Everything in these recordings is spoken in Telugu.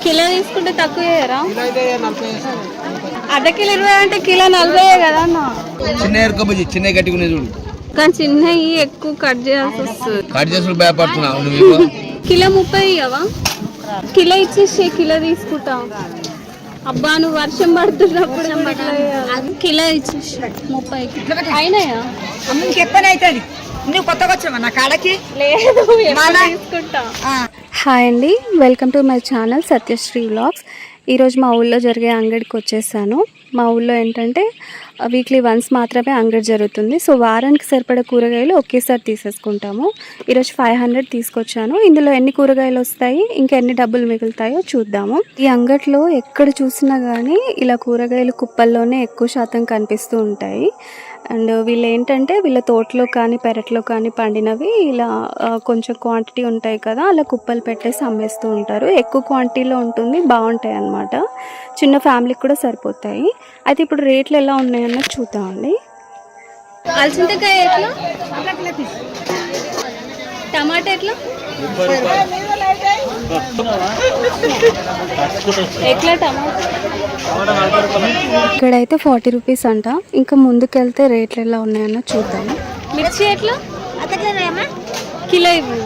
కిలో తీసుకుంటే తక్కువ చేయరా? అర్ధ కిలో 20 అంటే కిలో 40 కదా అన్న. చిన్న ఎరుకబుజ్జి చిన్న కట్టుకునే చూడు, కానీ చిన్నవి ఎక్కువ కట్ చేయాల్సి వస్తుంది. కట్ చేసి భయపడుతున్నావు కిలో 30 ఇవ్వవా? కిలో ఇచ్చేసి కిలో తీసుకుంటా. అబ్బా నువ్వు వర్షం పడుతున్నప్పుడు కిలో ఇచ్చేసి 30 అయినాయా? అమ్మకి ఎప్పని అవుతుంది. నువ్వు కొత్తగా వచ్చావా నా కాడకి? లేదు తీసుకుంటా. హాయ్ అండి, welcome to my channel Satyasri vlogs. ఈరోజు మా ఊళ్ళో జరిగే అంగడికి వచ్చేసాను. మా ఊళ్ళో ఏంటంటే వీక్లీ వన్స్ మాత్రమే అంగడి జరుగుతుంది. సో వారానికి సరిపడే కూరగాయలు ఒకేసారి తీసేసుకుంటాము. ఈరోజు 500 తీసుకొచ్చాను. ఇందులో ఎన్ని కూరగాయలు వస్తాయి, ఇంకా ఎన్ని డబ్బులు మిగులుతాయో చూద్దాము. ఈ అంగడిలో ఎక్కడ చూసినా కానీ ఇలా కూరగాయలు కుప్పల్లోనే ఎక్కువ శాతం కనిపిస్తూ ఉంటాయి. అండ్ వీళ్ళు ఏంటంటే వీళ్ళ తోటలో కానీ పెరట్లో కానీ పండినవి ఇలా కొంచెం క్వాంటిటీ ఉంటాయి కదా, అలా కుప్పలు పెట్టేసి అమ్మేస్తూ ఉంటారు. ఎక్కువ క్వాంటిటీలో ఉంటుంది, బాగుంటాయి అన్నమాట. చిన్న ఫ్యామిలీకి కూడా సరిపోతాయి. అయితే ఇప్పుడు రేట్లు ఎలా ఉన్నాయన్నది చూద్దామండి. అలసింతకాయ ఎట్లా? టమాటా ఎట్లా? ఎట్లా టమాటా? ఇక్కడైతే 40 రూపీస్ అంట. ఇంకా ముందుకెళ్తే రేట్లు ఎలా ఉన్నాయన్న చూద్దాము. మిర్చి ఎట్లా? కిలో ఇవ్వు.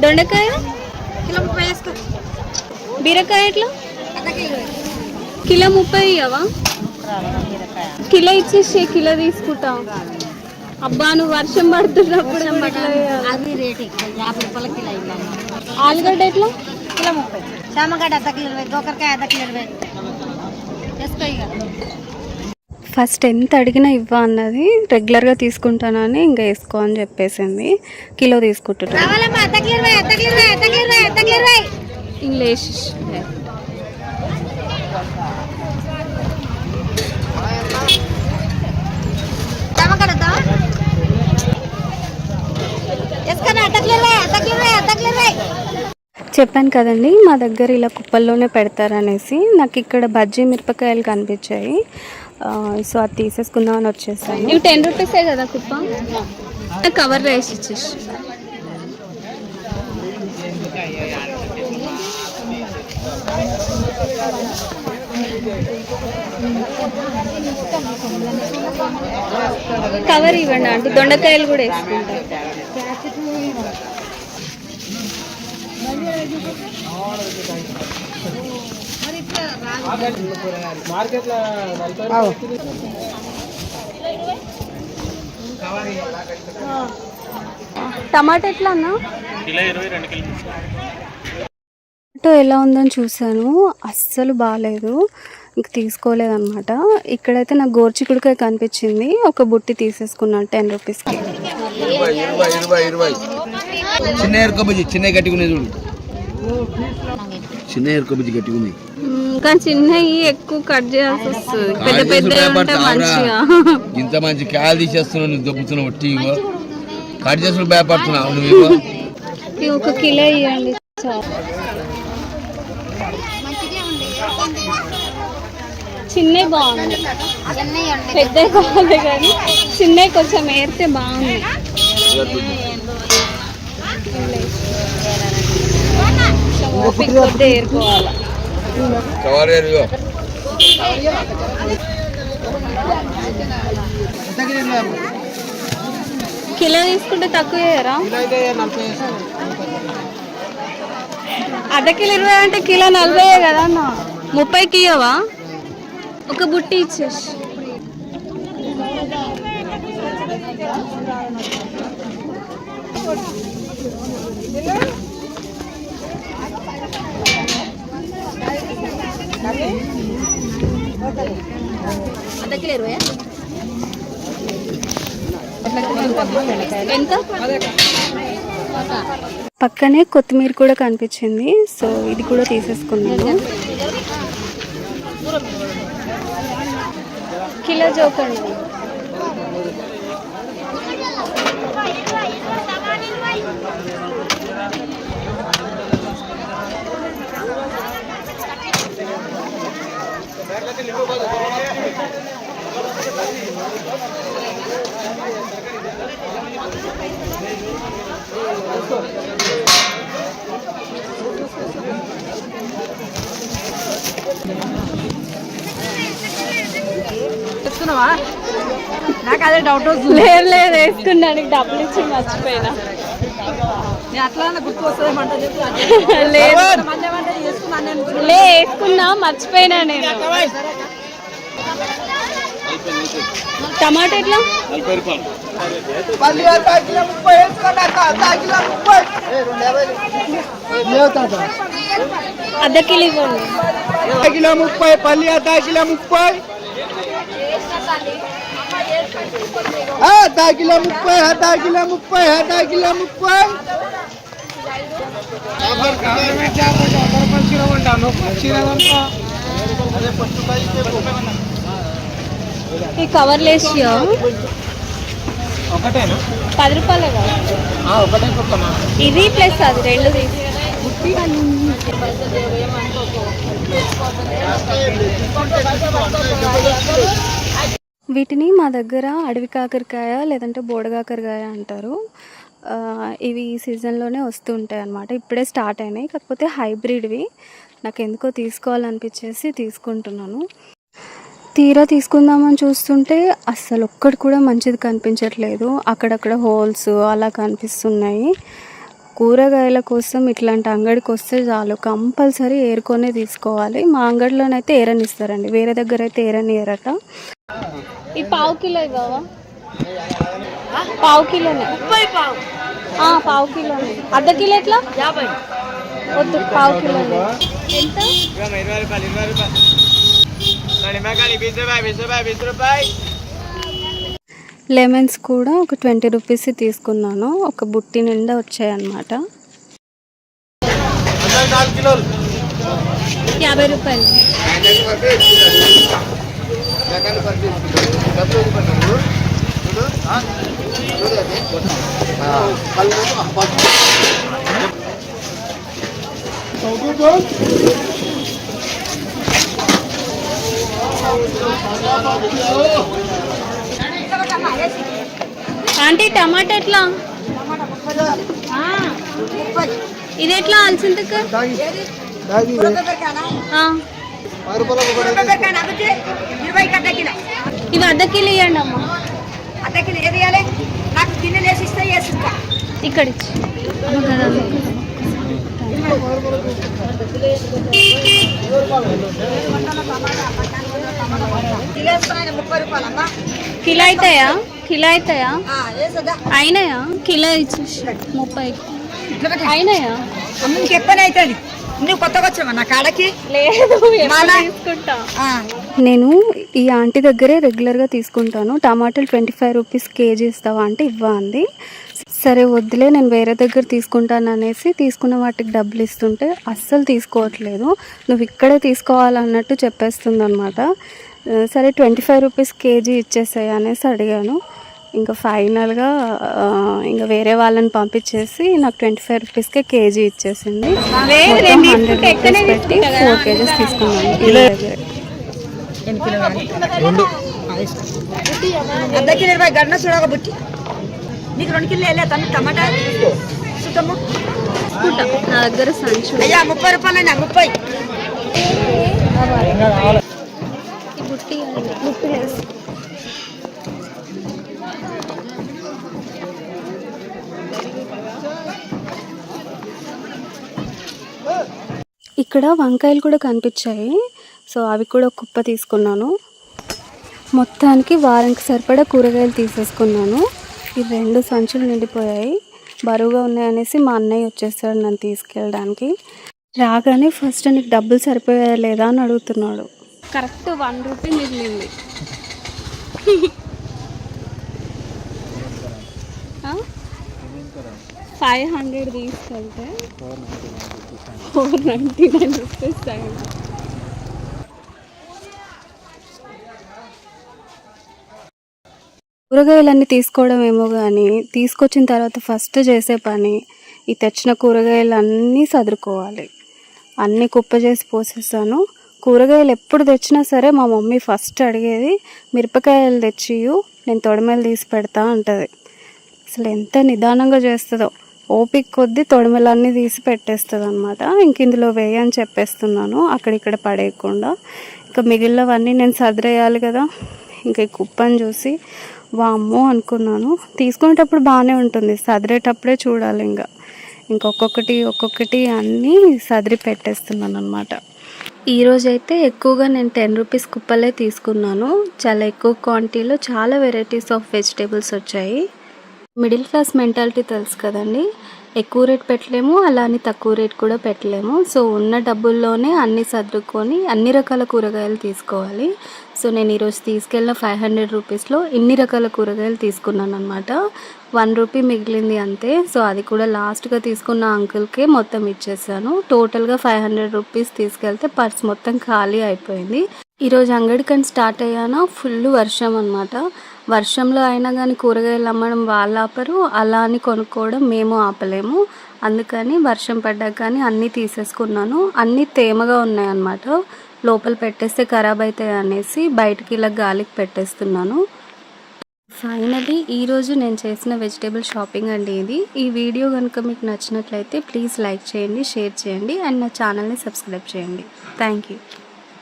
దొండకాయ బీరకాయ ఎట్లా? కిలో 30 ఇవ్వవా? కిలో ఇచ్చేసి కిలో తీసుకుంటా. అబ్బా నువ్వు వర్షం పడుతున్నప్పుడు ఆలుగడ్డ ఎట్లా? కిలో 30. చామగడ్డ అర్ధ కిలో 20, గోకరకాయ అర్ధ కిలో 20. ఫస్ట్ ఎంత అడిగినా ఇవ్వ అన్నది, రెగ్యులర్గా తీసుకుంటానని ఇంకా వేసుకో అని చెప్పేసింది. కిలో తీసుకుంటున్నా ఇంగ్లీష్. చెప్పాను కదండి మా దగ్గర ఇలా కుప్పల్లోనే పెడతారనేసి. నాకు ఇక్కడ బజ్జీ మిరపకాయలు కనిపించాయి, సో అది తీసేసుకుందామని వచ్చేసాను. ఇవి 10 రూపీసే కదా కుప్ప. కవర్ వేసి ఇచ్చేసి కవర్ ఇవ్వండి అంటే దొండకాయలు కూడా వేసుకుంటారు. టమాటా ఎట్లా అన్నా? టమాటో ఎలా ఉందని చూసాను, అస్సలు బాగాలేదు, ఇంక తీసుకోలేదన్నమాట. ఇక్కడైతే నాకు గోర్చికుడికాయ కనిపించింది, ఒక బుట్టి తీసేసుకున్నాను 10 రూపీస్. చిన్న ఎరుకబుజ్జి చిన్న కట్టుకునే చూడు, చిన్న ఎరుకబుజ్జి కట్టుకున్నాయి. కానీ చిన్నవి ఎక్కువ కట్ చేయాల్సి వస్తుంది, పెద్ద పెద్ద మంచిగా. ఇంత మంచి కాయలు తీసేస్తున్నావు, నువ్వు దొబ్బుతున్నావు. ఒట్టి కట్ చేసిన భయపడుతున్నావు నువ్వు. ఒక కిలో ఇవ్వండి. చిన్నవి బాగుంది, పెద్దవి కావాలి కానీ చిన్నవి కొంచెం ఏరితే బాగుంది. కొద్దిగా ఏరుకోవాలి. కిలో తీసుకుంటే తక్కువ చేయరా? అర్ధ కిలో 20 అంటే కిలో 40 కదా అన్న. 30కి ఇవ్వవా? ఒక బుట్టి ఇచ్చేసి. అర్ధ కిలో 20 ఎంత? పక్కనే కొత్తిమీర కూడా కనిపించింది, సో ఇది కూడా తీసేసుకున్నాను. కిలో జోకండి. వేసుకున్నావా? నాకు అదే డౌట్ వస్తుంది. లేదు లేదు వేసుకున్నానికి డబ్బులు ఇచ్చి మర్చిపోయినా. నేను అట్లా గుర్తు వస్తుందేమంట చెప్పు. లేదు మంది ఏమంటే వేసుకున్నాను నేను. లే వేసుకున్నా మర్చిపోయినా నేను. టమాటా ఎట్లా? అర్ధ కిలో ఇవ్వండి. కిలో 30, పల్లి అర్ధ కిలో 30, అర్ధ కిలో 30, అర్ధ కిలో 30, అర్ధ కిలో 30. ఈ కవర్లు వేసి ఒకటేనా? 10 రూపాయలే కదా ఒకటే కుక్కమా? ఇది ప్లస్ అది రెండు తీసి. వీటిని మా దగ్గర అడవి కాకరకాయ లేదంటే బోడకాకరకాయ అంటారు. ఇవి ఈ సీజన్లోనే వస్తూ ఉంటాయి అన్నమాట. ఇప్పుడే స్టార్ట్ అయినాయి, కాకపోతే హైబ్రిడ్వి. నాకు ఎందుకో తీసుకోవాలనిపించేసి తీసుకుంటున్నాను. తీరా తీసుకుందామని చూస్తుంటే అస్సలు ఒక్కటి కూడా మంచిది కనిపించట్లేదు. అక్కడక్కడ హోల్స్ అలా కనిపిస్తున్నాయి. కూరగాయల కోసం ఇట్లాంటి అంగడికి వస్తే చాలు, కంపల్సరీ ఏరుకొనే తీసుకోవాలి. మా అంగడిలోనైతే ఏరనిస్తారండి, వేరే దగ్గర అయితే ఏరనియరట. ఈ పావు కిలో ఇవ్వవా? పావు కిలోనే. పావు కిలోనే. అర్ధ కిలో ఎట్లా? 50. వద్దు, పావు కిలోనే. ఎంత? 20 రూపాయలు. లెమన్స్ కూడా ఒక 20 రూపీస్ తీసుకున్నాను. ఒక బుట్టి నిండా వచ్చాయన్నమాట. 50 రూపాయలు. ఆంటీ టమాటా ఎట్లా? ఇది ఎట్లా అలసింతకు? ఇవి అర్ధ కిలో ఇవ్వండి అమ్మ. అర్ధ కిలో ఏది ఇవ్వాలి? నాకు గిన్నెలు వేసి ఇస్తే వేసిస్తా. ఇక్కడ ఇచ్చి కిలో వేసుకున్నాయి 30 రూపాయలమ్మా. కిలో అవుతాయా? కిలో అవుతాయా? వేసదా? అయినాయా? కిలో ఇచ్చేసి 30 అయినాయా? నీకు ఎక్కువనే అవుతుంది. నువ్వు కొత్తగా వచ్చావా నా కాడకి? లేదు తీసుకుంటా. నేను ఈ ఆంటీ దగ్గరే రెగ్యులర్గా తీసుకుంటాను. టమాటాలు 25 రూపీస్ కేజీ ఇస్తావా అంటే ఇవ్వ అంది. సరే వద్దులే, నేను వేరే దగ్గర తీసుకుంటాను అనేసి తీసుకున్న వాటికి డబ్బులు ఇస్తుంటే అస్సలు తీసుకోవట్లేదు. నువ్వు ఇక్కడే తీసుకోవాలన్నట్టు చెప్పేస్తుంది అనమాట. సరే 25 రూపీస్ కేజీ ఇచ్చేసాయి అనేసి అడిగాను. ఇంకా ఫైనల్గా ఇంకా వేరే వాళ్ళని పంపించేసి నాకు 25 రూపీస్కే కేజీ ఇచ్చేసింది. 100 రూపీస్ పెట్టి 4 కేజీస్ తీసుకున్నాను. అర్ధ కిలో 20 గంట చూడక బుట్టి. నీకు 2 కిలో వెళ్ళా తను టమాటా చూద్దాము. నా దగ్గర సంచు అయ్యా 30 రూపాయలైనా 30. ఈ బుట్టి బుట్టి వేసి ఇక్కడ వంకాయలు కూడా కనిపించాయి. సో అవి కూడా ఒక కుప్ప తీసుకున్నాను. మొత్తానికి వారానికి సరిపడా కూరగాయలు తీసేసుకున్నాను. ఈ 2 సంచులు నిండిపోయాయి. బరువుగా ఉన్నాయనేసి మా అన్నయ్య వచ్చేసాడు నన్ను తీసుకెళ్ళడానికి. రాగానే ఫస్ట్ నీకు డబ్బులు సరిపోయా లేదా అని అడుగుతున్నాడు. కరెక్ట్ 1 రూపీ మిగిలింది. 500 తీసుకెళ్తే 499 రూపీస్ అయింది. కూరగాయలన్నీ తీసుకోవడం ఏమో కానీ తీసుకొచ్చిన తర్వాత ఫస్ట్ చేసే పని ఈ తెచ్చిన కూరగాయలన్నీ సదురుకోవాలి. అన్నీ కుప్ప చేసి పోసేసాను. కూరగాయలు ఎప్పుడు తెచ్చినా సరే మా మమ్మీ ఫస్ట్ అడిగేది మిరపకాయలు తెచ్చియు, నేను తొడిమెలు తీసి పెడతా అంటది. అసలు ఎంత నిదానంగా చేస్తుందో, ఓపిక కొద్దీ తొడిమెలన్నీ తీసి పెట్టేస్తుంది అనమాట. ఇంక ఇందులో వేయని చెప్పేస్తున్నాను, అక్కడిక్కడ పడేయకుండా. ఇంకా మిగిలినవన్నీ నేను సదిరేయాలి కదా. ఇంకా ఈ కుప్పని చూసి వామ్మో అనుకున్నాను. తీసుకునేటప్పుడు బాగానే ఉంటుంది, సదిరేటప్పుడే చూడాలి. ఒక్కొక్కటి అన్నీ సదిరి పెట్టేస్తున్నాను అనమాట. ఈరోజైతే ఎక్కువగా నేను 10 రూపీస్ కుప్పలే తీసుకున్నాను. చాలా ఎక్కువ క్వాంటిటీలో చాలా వెరైటీస్ ఆఫ్ వెజిటేబుల్స్ వచ్చాయి. మిడిల్ క్లాస్ మెంటాలిటీ తెలుసు కదండి, ఎక్కువ రేట్ పెట్టలేము, అలా అని తక్కువ రేట్ కూడా పెట్టలేము. సో ఉన్న డబ్బుల్లోనే అన్నీ సర్దుకొని అన్ని రకాల కూరగాయలు తీసుకోవాలి. సో నేను ఈరోజు తీసుకెళ్ళిన 500 రూపీస్లో ఇన్ని రకాల కూరగాయలు తీసుకున్నాను అనమాట. 1 రూపీ మిగిలింది అంతే. సో అది కూడా లాస్ట్గా తీసుకున్న అంకుల్కే మొత్తం ఇచ్చేసాను. టోటల్గా 500 రూపీస్ తీసుకెళ్తే పర్స్ మొత్తం ఖాళీ అయిపోయింది. ఈరోజు అంగడికని స్టార్ట్ అయ్యాను, ఫుల్ వర్షం అనమాట. వర్షంలో అయినా కానీ కూరగాయలు అమ్మడం వాళ్ళు ఆపరు, అలా అని కొనుక్కోవడం మేము ఆపలేము. అందుకని వర్షం పడ్డాక కానీ అన్నీ తీసేసుకున్నాను. అన్నీ తేమగా ఉన్నాయన్నమాట, లోపల పెట్టేస్తే ఖరాబ్ అవుతాయి అనేసి బయటికి ఇలా గాలికి పెట్టేస్తున్నాను. ఫైనలీ ఈరోజు నేను చేసిన వెజిటేబుల్ షాపింగ్ అండి ఇది. ఈ వీడియో కనుక మీకు నచ్చినట్లయితే ప్లీజ్ లైక్ చేయండి, షేర్ చేయండి అండ్ నా ఛానల్ని సబ్స్క్రైబ్ చేయండి. Thank you.